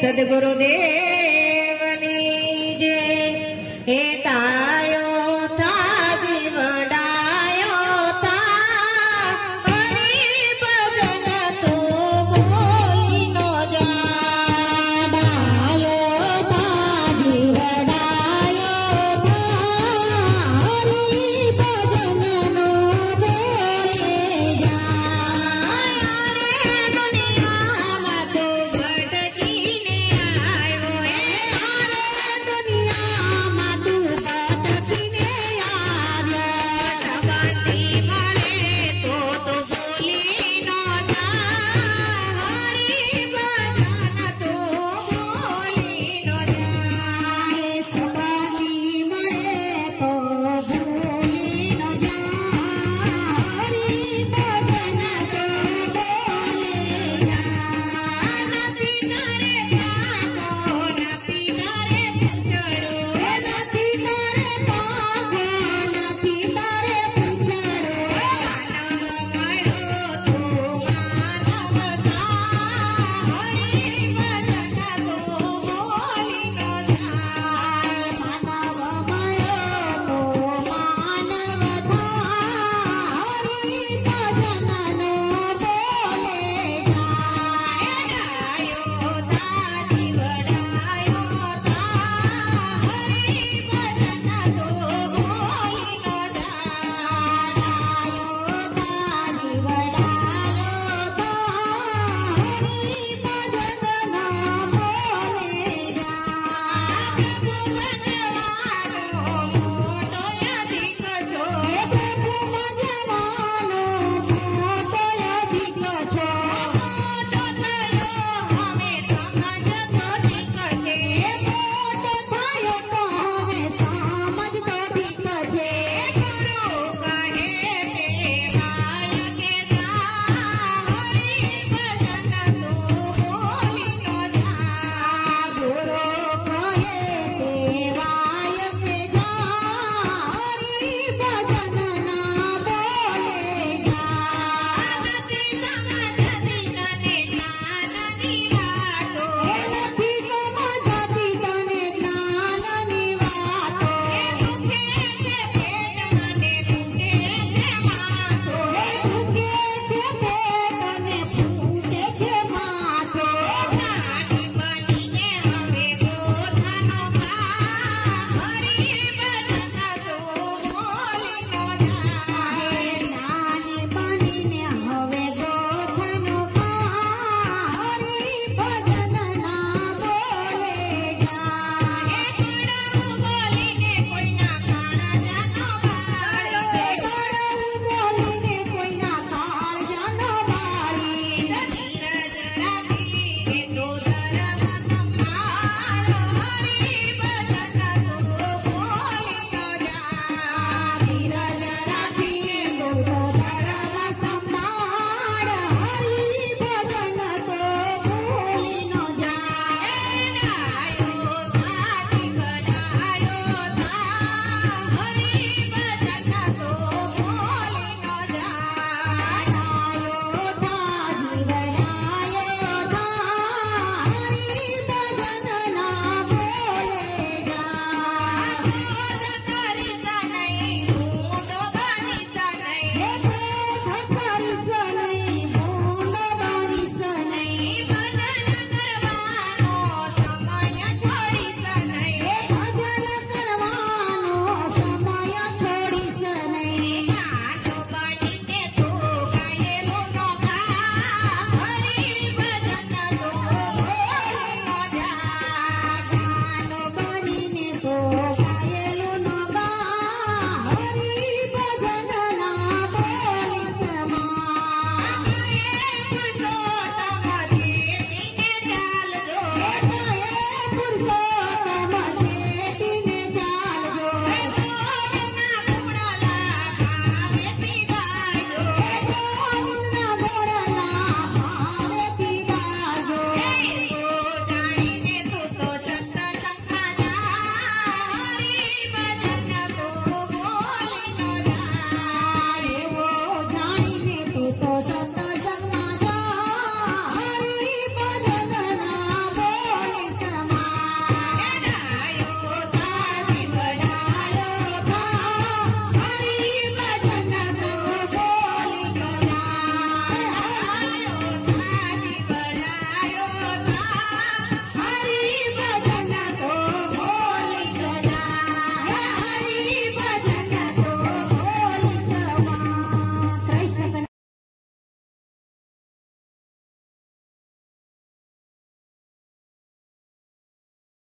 સદગુરુદેવની જય. હે તાયો થા જીવડાયો થા હરિ ભજન તો બોલી નો જા. ડાયો થા જીવડાયો થા હરિ ભજન નો બોલી જા. રે દુનિયામાં તો ભટકીને આવ્યો હે. રે દુનિયામાં તું ભટકીને આવ્યો. શાબાશી મળે તો બોલી નો જા. હરિ ભજન તો બોલી નો જા. શાબાશી મળે તો બોલી નો જા. હરિ ભજન તો બોલી જા. નથી તારે પાકો નથી તારે પૂછડો. નથી તારે પાકો નથી તારે પૂછડો. માનવ મળ્યો તો માનવ થા. હરિ ભજન તો બોલી નો જા. માનવ મળ્યો તો માનવ થા. હરિ ભજન નો બોલે જા. ડાયો થા જીવડાયો થા હરિ ભજન તો બોલી નો જા. ડાયો થા જીવડાયો થા હરિ ભજન ના બોલે જા. પ્રભુ ભજવાનો મોટો અધિક છો. પ્રભુ ભજવાનો મોટો અધિક છો. મોટો થયો હવે સમજ તો ઠીક છે. મોટો થયો તો હવે સમજ તો ઠીક છે. ગુરુ કહે તે વાય કે જા. હરિ ભજન તો બોલી નો જા. ગુરુ કહે તે વાય કે જા. હરિ ભજન ના બોલે જા. નથી સમજતી તને જ્ઞાનની વાતો. નથી સમજતી તને જ્ઞાનની વાતો. દુખે છે પેટ મને દુખે છે માથો. દુખે છે પેટ અને ફૂટે છે માથો. નાની બનીને હવે ગોથાનો ખા. હરિ ભજન તો બોલી નો જા. નાની બનીને હવે ગોથાનો ખા. હરિ ભજન ના બોલે જા. કડવું બોલીને કોઈના કાળજાનો બાળી. કડવું બોલીને કોઈના કાળજાનો બાળી. ધીરજ રાખી એ તો ધર્મ સંભાળ. હરિ ભજન તો બોલી નો જા. ધીરજ રાખી એ તો ધર્મ સંભાળ. હરિ ભજન તો બોલી નો જા. ડાયો થા જીવડાયો થા હરિ ભજન તો બોલી નો જા. ડાયો થા જીવડાયો થા હરિ ભજન ના બોલે જા. ક્રોધ કરીશ નહીં ઊંડો બનીશ નહીં.